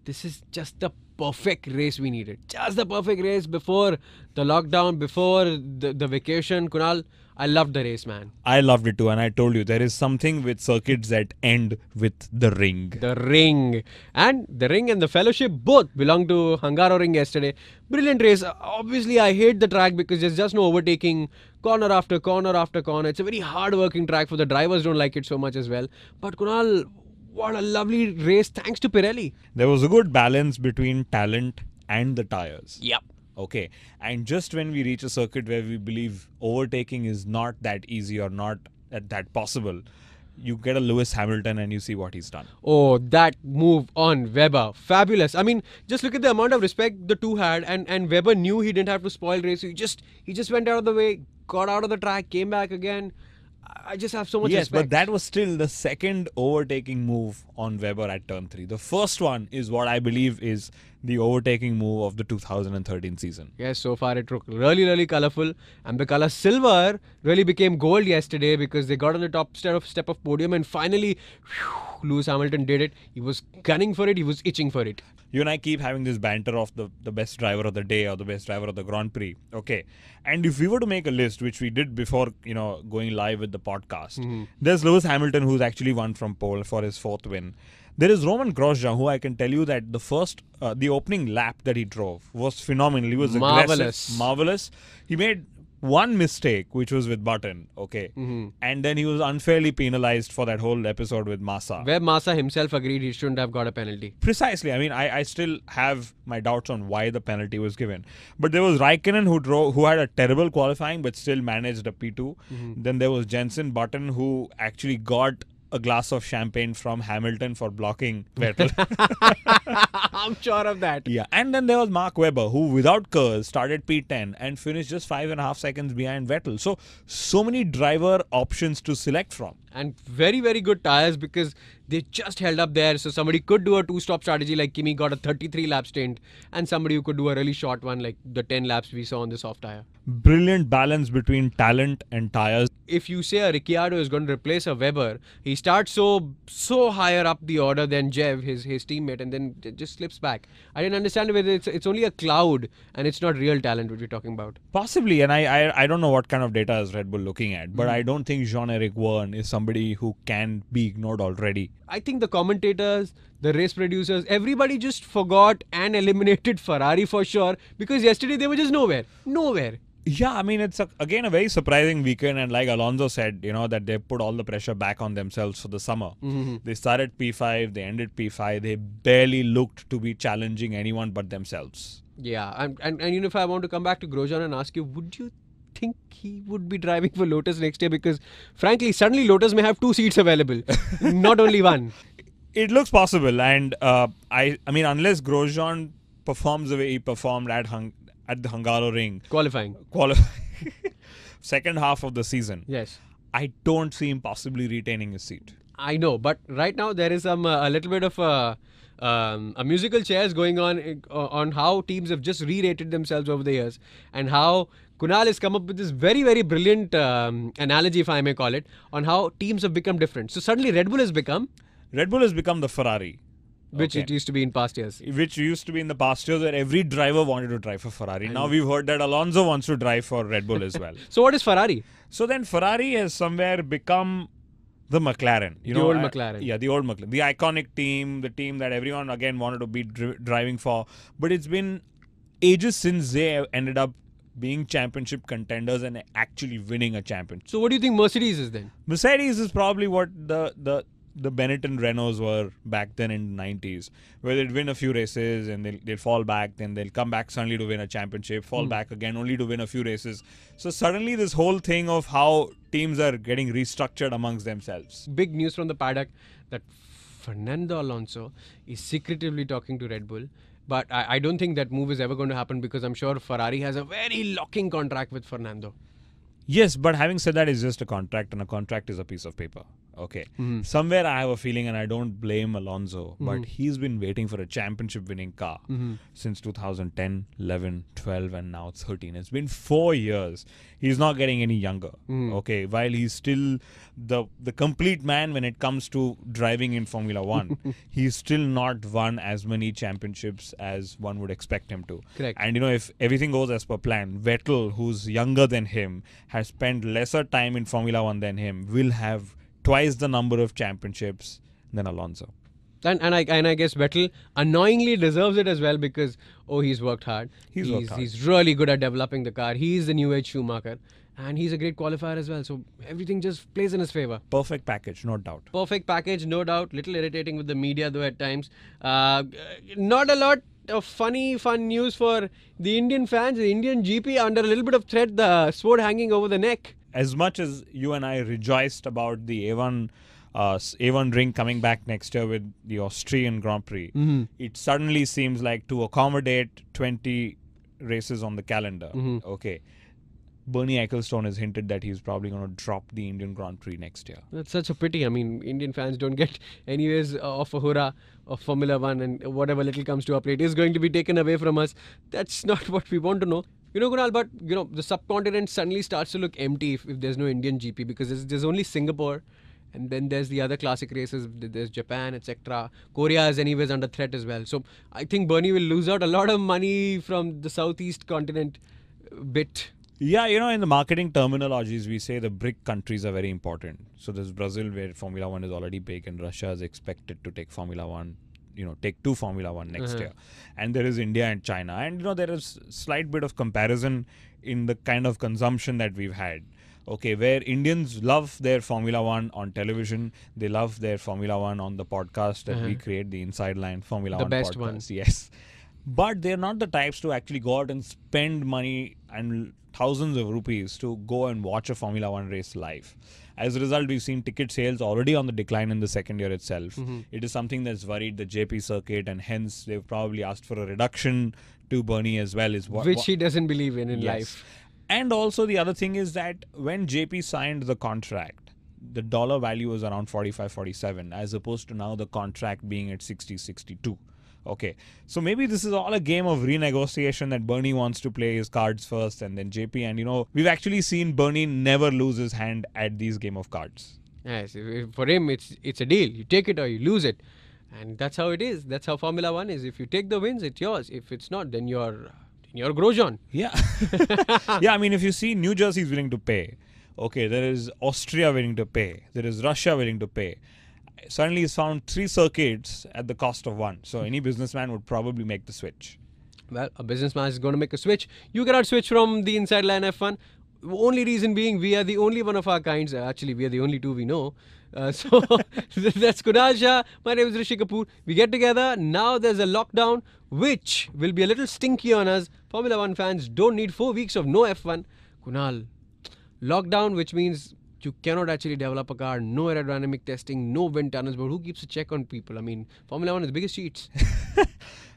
this is just the perfect race we needed. Just the perfect race before the lockdown, before the vacation. Kunal, I loved the race, man. I loved it too, and I told you there is something with circuits that end with the ring. The ring. And the ring and the fellowship both belong to Hungaroring yesterday. Brilliant race. Obviously, I hate the track because there's just no overtaking. Corner after corner after corner. It's a very hard-working track for the drivers. Don't like it so much as well. But Kunal, what a lovely race thanks to Pirelli. There was a good balance between talent and the tires. Yep. Okay, and just when we reach a circuit where we believe overtaking is not that easy or not that possible, you get a Lewis Hamilton and you see what he's done. Oh, that move on Webber. Fabulous. I mean, just look at the amount of respect the two had, and Webber knew he didn't have to spoil race. He just went out of the way, got out of the track, came back again. I just have so much respect. Yes, but that was still the second overtaking move on Webber at turn 3. The first one is what I believe is the overtaking move of the 2013 season. Yes, so far it looked really, really colourful. And the colour silver really became gold yesterday because they got on the top step of podium and finally, Lewis Hamilton did it. He was gunning for it. He was itching for it. You and I keep having this banter of the best driver of the day or the best driver of the Grand Prix. Okay. And if we were to make a list, which we did before, going live with the podcast, there's Lewis Hamilton, who's actually won from pole for his 4th win. There is Roman Grosjean, who I can tell you that the opening lap that he drove was phenomenal. He was aggressive, marvelous. He made one mistake, which was with Button, okay? And then he was unfairly penalized for that whole episode with Massa. Where Massa himself agreed he shouldn't have got a penalty. Precisely. I mean, I still have my doubts on why the penalty was given. But there was Raikkonen who had a terrible qualifying but still managed a P2. Then there was Jenson Button, who actually got a glass of champagne from Hamilton for blocking Vettel. I'm sure of that. Yeah, and then there was Mark Webber, who without curse started P10 and finished just 5.5 seconds behind Vettel. So many driver options to select from. And very, very good tyres because they just held up there. So somebody could do a 2-stop strategy like Kimi got a 33 lap stint, and somebody who could do a really short one like the 10 laps we saw on the soft tyre. Brilliant balance between talent and tyres. If you say a Ricciardo is going to replace a Webber, he starts so higher up the order than Jev, his teammate, and then it just slips back. I didn't understand whether it's only a cloud and it's not real talent which we're talking about. Possibly, and I don't know what kind of data is Red Bull looking at, but I don't think Jean-Eric Verne is somebody who can be ignored already. I think the commentators, the race producers, everybody just forgot and eliminated Ferrari for sure because yesterday they were just nowhere. Yeah, I mean, it's again a very surprising weekend, and like Alonso said, that they put all the pressure back on themselves for the summer. They started P5, they ended P5, they barely looked to be challenging anyone but themselves. Yeah, and if I want to come back to Grosjean and ask you, would you think he would be driving for Lotus next year? Because frankly, suddenly Lotus may have 2 seats available, not only one. It looks possible, and I mean, unless Grosjean performs the way he performed at the Hungaroring Qualifying. Second half of the season. Yes. I don't see him possibly retaining his seat. I know, but right now there is a little bit of a musical chairs going on how teams have just re-rated themselves over the years and how Kunal has come up with this very, very brilliant analogy, if I may call it, on how teams have become different. So suddenly Red Bull has become the Ferrari. Which it used to be in past years. Which used to be in the past years where every driver wanted to drive for Ferrari. Now we've heard that Alonso wants to drive for Red Bull as well. So what is Ferrari? So then Ferrari has somewhere become the McLaren. The old McLaren. Yeah, the old McLaren. The iconic team, the team that everyone again wanted to be driving for. But it's been ages since they ended up being championship contenders and actually winning a championship. So what do you think Mercedes is then? Mercedes is probably what the Benetton Renaults were back then in the 90s, where they'd win a few races and they'll fall back, then they'll come back suddenly to win a championship, fall back again only to win a few races. So suddenly this whole thing of how teams are getting restructured amongst themselves. Big news from the paddock that Fernando Alonso is secretively talking to Red Bull. But I don't think that move is ever going to happen because I'm sure Ferrari has a very locking contract with Fernando. Yes, but having said that, it's just a contract, and a contract is a piece of paper. Okay. Somewhere I have a feeling, and I don't blame Alonso, but he's been waiting for a championship winning car since 2010, 11, 12, and now 13. It's been 4 years. He's not getting any younger. Okay. While he's still the complete man when it comes to driving in Formula 1, he's still not won as many championships as one would expect him to. Correct. And if everything goes as per plan, Vettel, who's younger than him, has spent lesser time in Formula 1 than him, will have twice the number of championships than Alonso. And I guess Vettel annoyingly deserves it as well because he's worked hard. He's worked hard. He's really good at developing the car. He's the new age Schumacher, and he's a great qualifier as well. So everything just plays in his favor. Perfect package, no doubt. Perfect package, no doubt. Little irritating with the media though at times. Not a lot of fun news for the Indian fans. The Indian GP under a little bit of threat. The sword hanging over the neck. As much as you and I rejoiced about the A1 ring coming back next year with the Austrian Grand Prix, it suddenly seems like to accommodate 20 races on the calendar. Okay. Bernie Ecclestone has hinted that he's probably going to drop the Indian Grand Prix next year. That's such a pity. I mean, Indian fans don't get anyways of a hurrah of Formula 1, and whatever little comes to our plate is going to be taken away from us. That's not what we want to know. Kunal, but the subcontinent suddenly starts to look empty if there's no Indian GP, because there's only Singapore, and then there's the other classic races. There's Japan, etc. Korea is anyways under threat as well. So I think Bernie will lose out a lot of money from the southeast continent bit. Yeah, in the marketing terminologies, we say the BRIC countries are very important. So there's Brazil, where Formula 1 is already big, and Russia is expected to take Formula 1. Take to Formula 1 next year. And there is India and China. And, there is slight bit of comparison in the kind of consumption that we've had. Okay, where Indians love their Formula 1 on television. They love their Formula 1 on the podcast that we create, the Inside Line Formula 1 podcast. The best one. Yes. But they're not the types to actually go out and spend money and thousands of rupees to go and watch a Formula 1 race live. As a result, we've seen ticket sales already on the decline in the second year itself. It is something that's worried the Jaypee circuit, and hence they've probably asked for a reduction to Bernie as well. Which he doesn't believe in life. And also the other thing is that when Jaypee signed the contract, the dollar value was around 45, 47, as opposed to now the contract being at 60, 62. Okay, so maybe this is all a game of renegotiation that Bernie wants to play his cards first and then Jaypee. And we've actually seen Bernie never lose his hand at these game of cards. Yes, for him it's a deal. You take it or you lose it, and that's how it is. That's how Formula 1 is. If you take the wins, it's yours. If it's not, then you're Grosjean. Yeah, yeah. I mean, if you see New Jersey is willing to pay, okay, there is Austria willing to pay, there is Russia willing to pay. Suddenly he's found 3 circuits at the cost of 1. So any businessman would probably make the switch. Well, a businessman is going to make a switch. You cannot switch from the Inside Line F1. Only reason being, we are the only one of our kinds. Actually, we are the only 2 we know. So that's Kunal Shah. My name is Rishi Kapoor. We get together. Now there's a lockdown, which will be a little stinky on us. Formula 1 fans don't need 4 weeks of no F1. Kunal, lockdown, which means you cannot actually develop a car, no aerodynamic testing, no wind tunnels, but who keeps a check on people? I mean, Formula 1 is the biggest cheats.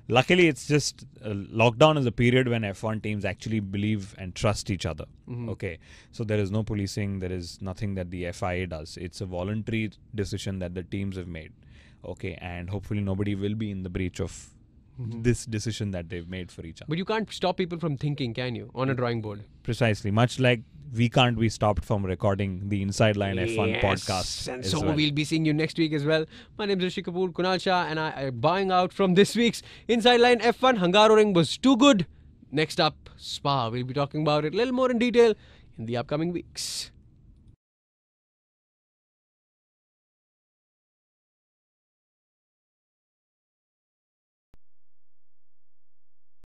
Luckily, it's just lockdown is a period when F1 teams actually believe and trust each other. Okay, so there is no policing, there is nothing that the FIA does. It's a voluntary decision that the teams have made. Okay, and hopefully nobody will be in the breach of this decision that they've made for each other. But you can't stop people from thinking, can you, on a drawing board? Precisely. Much like we can't be stopped from recording the Inside Line F1 podcast. And so we'll be seeing you next week as well. My name is Rishi Kapoor, Kunal Shah, and I am bowing out from this week's Inside Line F1. Hungaroring was too good. Next up, Spa. We'll be talking about it a little more in detail in the upcoming weeks.